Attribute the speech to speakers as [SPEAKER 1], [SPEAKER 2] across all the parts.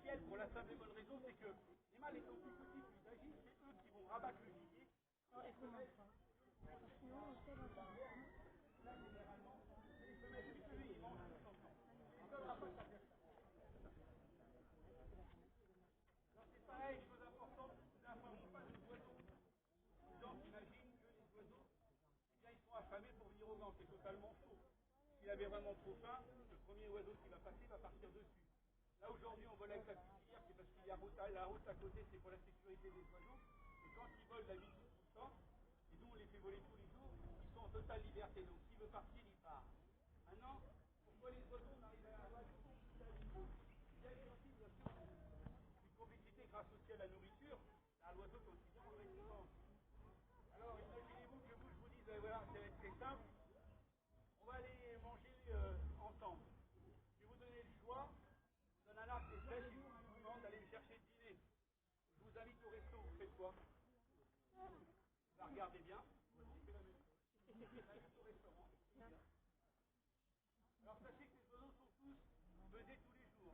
[SPEAKER 1] ciel pour la simple et bonne raison, c'est que les mâles étant plus petits que les agiles, c'est eux qui vont rabattre le gibier. Là, généralement, c'est les femelles qui tuent et ils mangent tous ensemble. Ils peuvent rabattre la personne. Alors c'est pareil, chose importante, vous n'informez pas les oiseaux. Les gens s'imaginent que les oiseaux, eh bien, ils sont affamés pour venir au vent. C'est totalement faux. S'il avait vraiment trop faim, le premier oiseau qui va passer va partir dessus. Là aujourd'hui on vole avec la petite filière, c'est parce qu'il y a la route à côté, c'est pour la sécurité des oiseaux. Et quand ils volent d'habitude tout le temps, et nous on les fait voler tous les jours, ils sont en totale liberté. Donc s'il veut partir, il part. Maintenant, pourquoi les oiseaux on arrive à avoir une compétition avec nous? Il y a aussi bien sûr une compétition grâce aussi à la nourriture. Là l'oiseau est aussi bien en récompense. Alors imaginez-vous que vous, je vous dise, voilà, c'est simple, on va aller manger ensemble. Je vais vous donner le choix. Je donne un arbre qui est sèche et je vous demande d'aller me chercher le dîner. Je vous invite au resto, vous faites quoi? Bah, regardez bien, vous aussi c'est la même chose. Je vous invite au restaurant. Alors sachez que les oiseaux sont tous pesés tous les jours.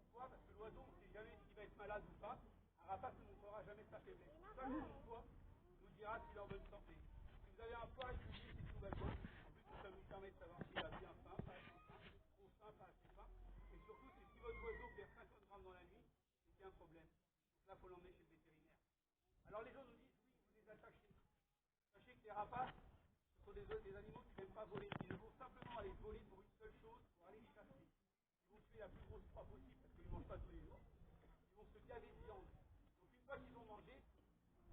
[SPEAKER 1] Pourquoi? Parce que l'oiseau, on ne sait jamais s'il va être malade ou pas. Un rapace ne montrera jamais sa faiblesse. Chaque fois, nous dira s'il est en bonne santé. Si vous avez un poids régulier, c'est tout va bien. En plus, ça vous permet de savoir s'il a bien faim, pas assez faim, trop faim, pas assez faim. Et surtout, c'est si votre oiseau perd 50 grammes dans la nuit, c'est qu'il y a un problème. Donc là, il faut l'emmener chez le vétérinaire. Alors les gens nous disent, oui, vous les attachez. Sachez que les rapaces, ce sont des animaux qui n'aiment pas voler. Ils vont simplement aller voler pour une seule chose, pour aller chasser. Ils vont tuer la plus grosse proie possible parce qu'ils ne mangent pas tous les jours. Ils vont se gaver de viande. Donc une fois qu'ils ont mangé,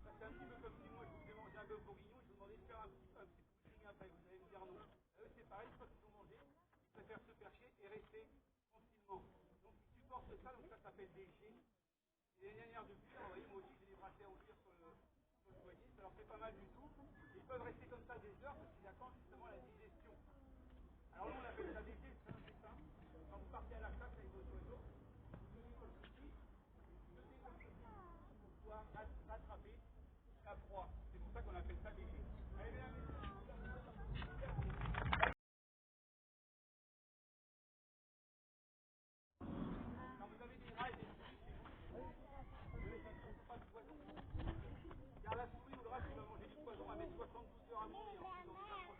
[SPEAKER 1] ça c'est un petit peu comme si moi je vous faisais manger un bœuf bourguignon et je vous demandais de faire un petit pudding après. Vous allez me dire non. Eux c'est pareil, une fois qu'ils ont mangé, ils préfèrent se percher et rester tranquillement. Donc ils supportent ça, donc ça s'appelle des G. Et les dernières de cuir, vous voyez, moi aussi j'ai des bracelets en cuir sur le poignet, ça leur fait pas mal du tout. Et ils peuvent rester comme ça des heures parce qu'ils attendent justement la digestion. Alors nous on appelle ça des G, c'est assez simple. Quand vous partez à la chasse avec votre oiseau, vous tenez votre outil, vous jetez comme ceci pour pouvoir rattraper la proie. C'est pour ça qu'on appelle ça des G. Allez, mesdames, quand vous avez des rats et des souris chez vous, ne laissez surtout pas de poison. Car la souris ou le rat qui va manger du poison va mettre 72 heures à mourir. Donc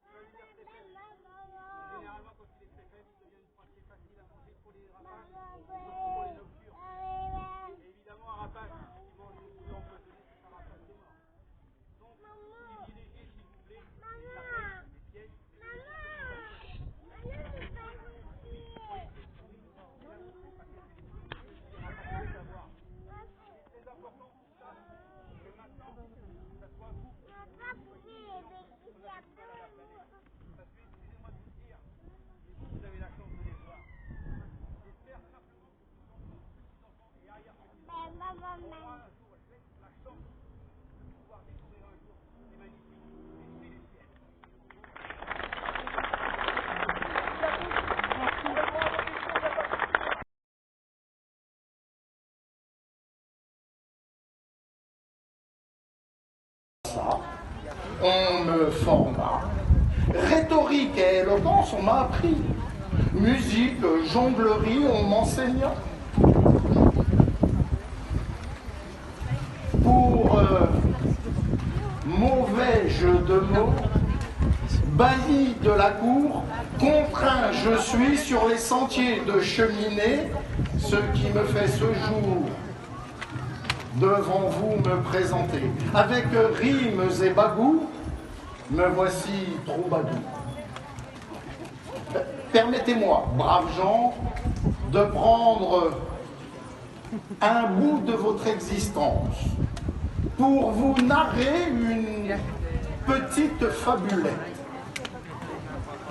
[SPEAKER 1] il va lui dire très faible. Généralement, quand il est très faible, il devient une proie assez facile à manger pour les rapaces et surtout pour les nocturnes. Et évidemment, un rapace qui mange une souris empoisonnée, c'est un rapace qui est mort. Donc, privilégiez, s'il vous plaît, les abeilles, les pièges, les c'est très important pour ça que maintenant, ça soit vous qui soyez à la planète. Parce que, excusez-moi de vous dire, mais vous avez la chance de les voir. J'espère simplement que vos enfants, petits-enfants et arrière-petits-enfants auront un jour la chance de pouvoir découvrir un jour ces magnifiques esprits du ciel.
[SPEAKER 2] On me forma. Rhétorique et éloquence, on m'a appris. Musique, jonglerie, on m'enseigna. Pour mauvais jeu de mots, banni de la cour, contraint je suis sur les sentiers de cheminée, ce qui me fait ce jour devant vous me présenter. Avec rimes et bagous, me voici troubadour. Permettez-moi, braves gens, de prendre un bout de votre existence pour vous narrer une petite fabulette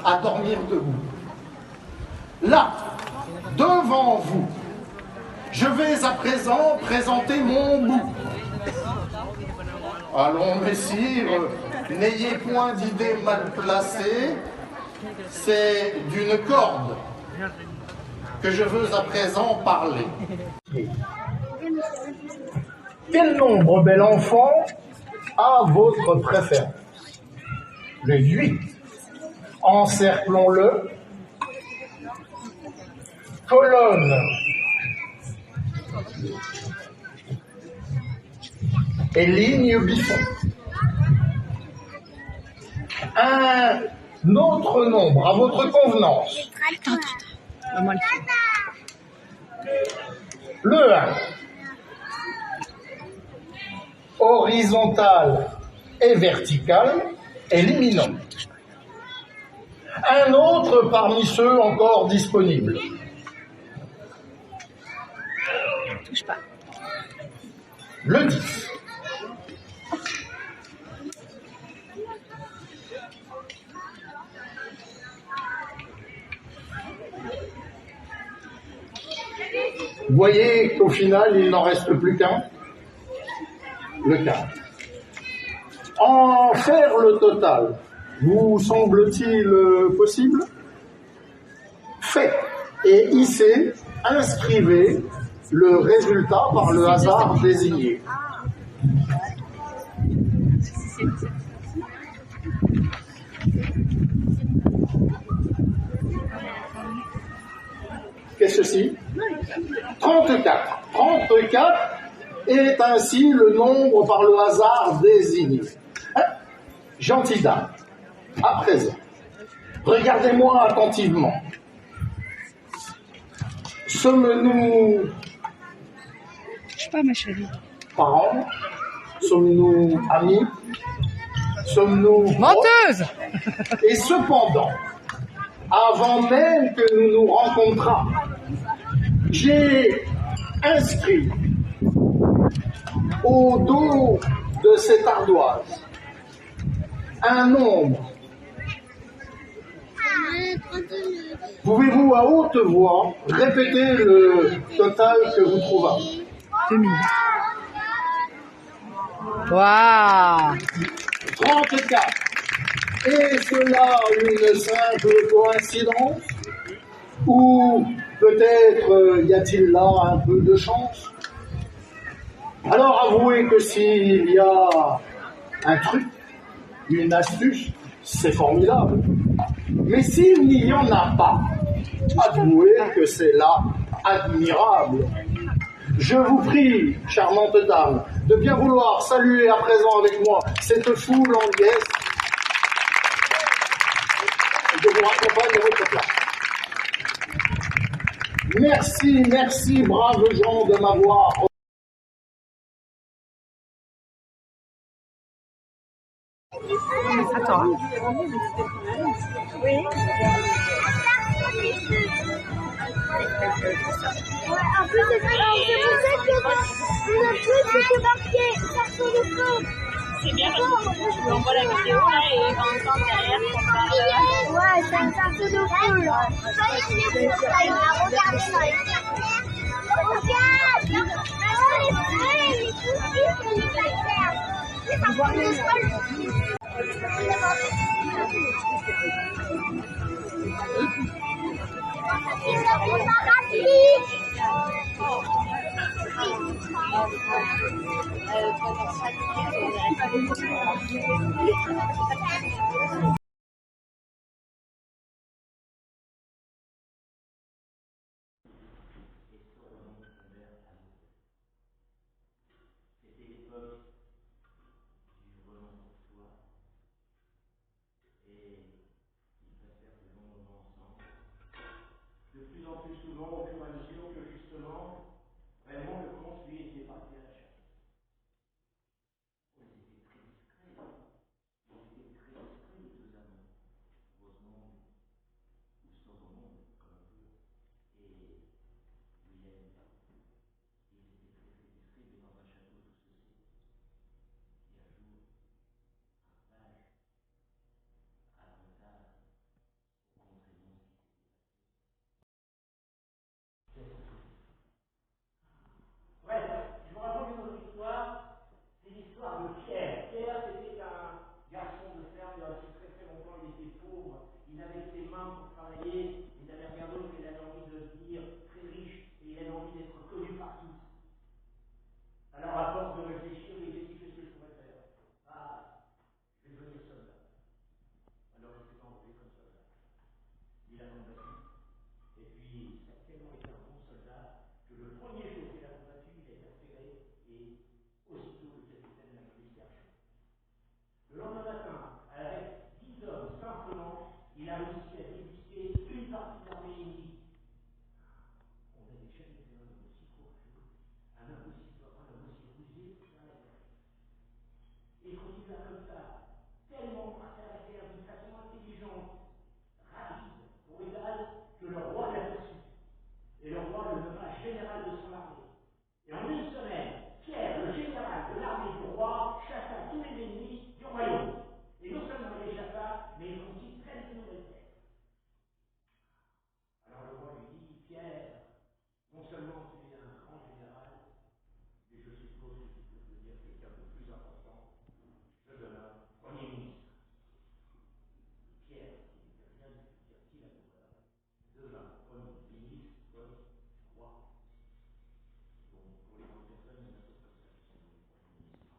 [SPEAKER 2] à dormir debout. Là, devant vous, je vais à présent présenter mon bout. Allons, messire, n'ayez point d'idées mal placées, c'est d'une corde que je veux à présent parler. Quel nombre, bel enfant, a votre préférence? Le 8. Encerclons-le. Colonne et ligne Biffon. Un autre nombre à votre convenance. Le 1. Horizontal et vertical, éliminons. Un autre parmi ceux encore disponibles.
[SPEAKER 3] Touche pas.
[SPEAKER 2] Le 10. Vous voyez qu'au final, il n'en reste plus qu'un. Le 4. En faire le total, vous semble-t-il possible? Fait. Et ici, inscrivez le résultat par le hasard désigné. Qu'est-ce que ceci? 34. 34 est ainsi le nombre par le hasard désigné. Gentille dame, à présent, regardez-moi attentivement. Sommes-nous
[SPEAKER 3] Je sais pas, ma chérie.
[SPEAKER 2] parents? Sommes-nous amis? Sommes-nous
[SPEAKER 3] Menteuse!
[SPEAKER 2] Et cependant, avant même que nous nous rencontrâmes, j'ai inscrit au dos de cette ardoise un nombre. Pouvez-vous à haute voix répéter le total que vous trouvez?
[SPEAKER 3] 2000. Waouh!
[SPEAKER 2] 34. Est cela une simple coïncidence? Ou peut-être y a-t-il là un peu de chance? Alors avouez que s'il y a un truc, une astuce, c'est formidable. Mais s'il n'y en a pas, avouez que c'est là admirable. Je vous prie, charmante dame, de bien vouloir saluer à présent avec moi cette foule en liesse et de vous raccompagner à votre place. Merci, merci, braves gens, de m'avoir.
[SPEAKER 3] Attends. Oui.
[SPEAKER 4] Ouais, en plus, c'est pour ça que dans le truc, c'était marqué Sarceau de feu.
[SPEAKER 5] C'est bien parce que tu envoies la vidéo là et on entend derrière qu'on parle.
[SPEAKER 4] Ouais, c'est un sarceau de feu là. Regarde ça. Regarde! Les soucis, c'est les terre. C'est pas pour le sol.
[SPEAKER 2] De plus en plus souvent, au fur et à mesure que justement, vraiment le conflit était parti à la chasse. Ils étaient très discrets, les deux amants. Heureusement, nous sommes au monde, comme un peu. Et William, ils étaient très discrets, mais dans un château tout ceci. Et un jour, un page, à la montagne, au contre-rayon, bref, je vous raconte une autre histoire, c'est l'histoire de Pierre. Pierre, c'était un garçon de ferme, depuis très très longtemps, il était pauvre, il avait ses mains pour travailler, il avait regardé d'autre, il avait envie de devenir très riche, et il avait envie d'être connu par tous. Alors à force de réfléchir, il s'est dit, qu'est-ce que je pourrais faire? Ah, je vais devenir soldat. Alors il s'est enrôlé comme soldat. Il a combattu. Et puis, ça a tellement été un bon soldat que le premier jour qu'il a combattu,
[SPEAKER 6] département, il a réussi à débusquer une partie de l'armée ennemie. On n'avait jamais vu un homme aussi courageux, un homme aussi fort, un homme aussi rusé dans la guerre. Et il continua comme ça, tellement pour faire la guerre d'une façon intelligente, rapide, pour égal, que le roi l'a poursuivi. Et le roi le nomma général de son armée. Et en une semaine, Pierre, le général de l'armée du roi, chassa tous les ennemis du royaume. Et non seulement il échappa, mais il conquit 13 nouvelles terres. Alors le roi lui dit, Pierre, non seulement tu es un grand général, mais je suppose que tu peux devenir quelqu'un de plus important. Je te nomme Premier ministre. Pierre, qui n'était rien du tout dirti la couleur, devint Premier ministre, Premier roi. Bon, pour les grandes personnes, il y en a d'autres comme ça qui sont devenus Premier ministre.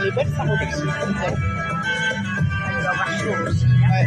[SPEAKER 3] Elle est belle sa robe aussi. Elle doit avoir chaud aussi. Ouais.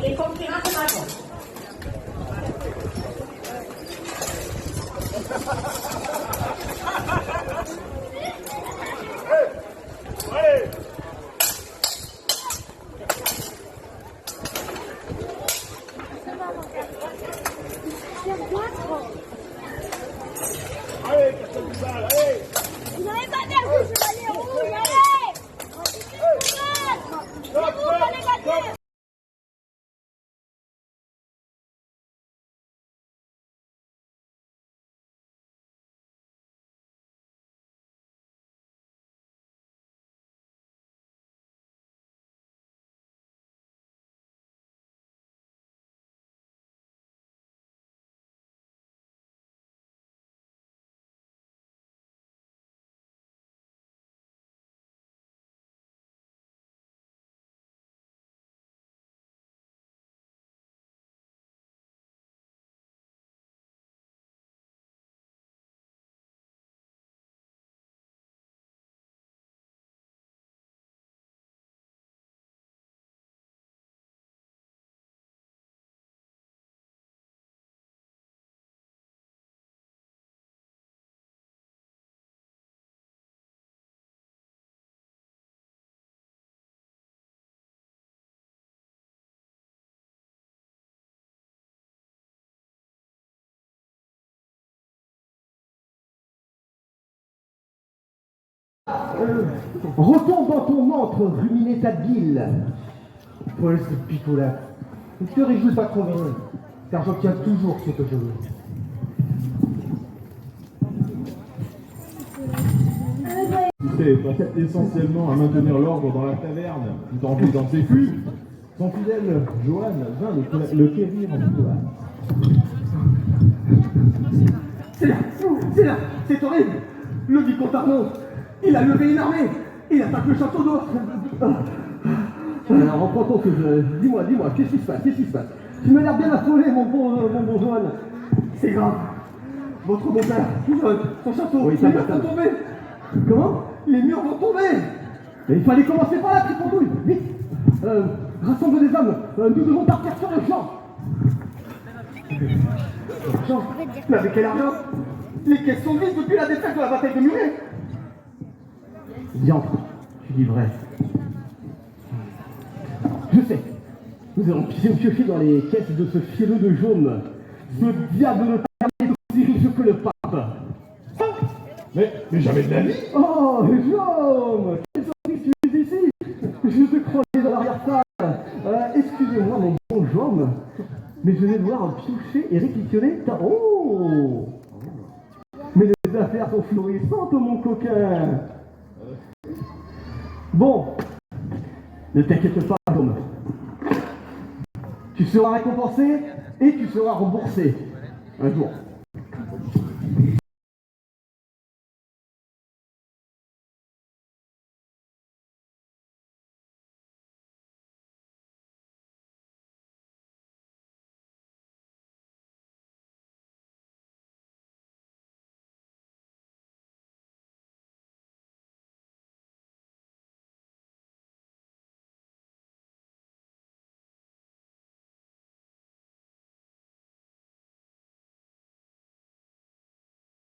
[SPEAKER 5] Les concurrents de Macron.
[SPEAKER 4] Vous n'avez pas perdu, chevalier rouge, allez! Vous allez gagner!
[SPEAKER 7] Retombe dans ton antre, ruminé ta bile. Paul, ce pipoula. Ne te réjouis pas trop bien, car j'obtiens toujours ce que je veux.
[SPEAKER 8] effet, pensait essentiellement à maintenir l'ordre dans la taverne, tout en vidant ses fûts. Son fidèle Johan vint le quérir en tout.
[SPEAKER 7] C'est là, c'est horrible. Le vicomte Arnaud, il a levé une armée. Il attaque le château d'eau. Alors, reprends ton souffle. Dis-moi, qu'est-ce qui se passe? Tu m'as l'air bien affolé, mon bon Johan. C'est grave. Votre beau-père, son château, les murs vont tomber. Comment? Les murs vont tomber. Mais il fallait commencer par là, Tripondouille. Vite. Rassemble des hommes. Nous devons partir sur le champ. Champ? Mais avec quel argent? Les caisses sont vides depuis la défaite de la bataille de Muret. Diantre, tu dis vrai. Je sais. Nous allons piocher dans les caisses de ce fileux de Jaume. Ce diable de est aussi riche que le pape.
[SPEAKER 8] Mais jamais de la vie.
[SPEAKER 7] Oh, Jaume, quelle surprise tu es ici. Je te croyais dans l'arrière-salle. Excusez-moi, mon bon Jaume, mais je vais devoir piocher et réquisitionner ta... Oh! Mais les affaires sont florissantes, mon coquin. Bon, ne t'inquiète pas, Jaume. Tu seras récompensé et tu seras remboursé un jour.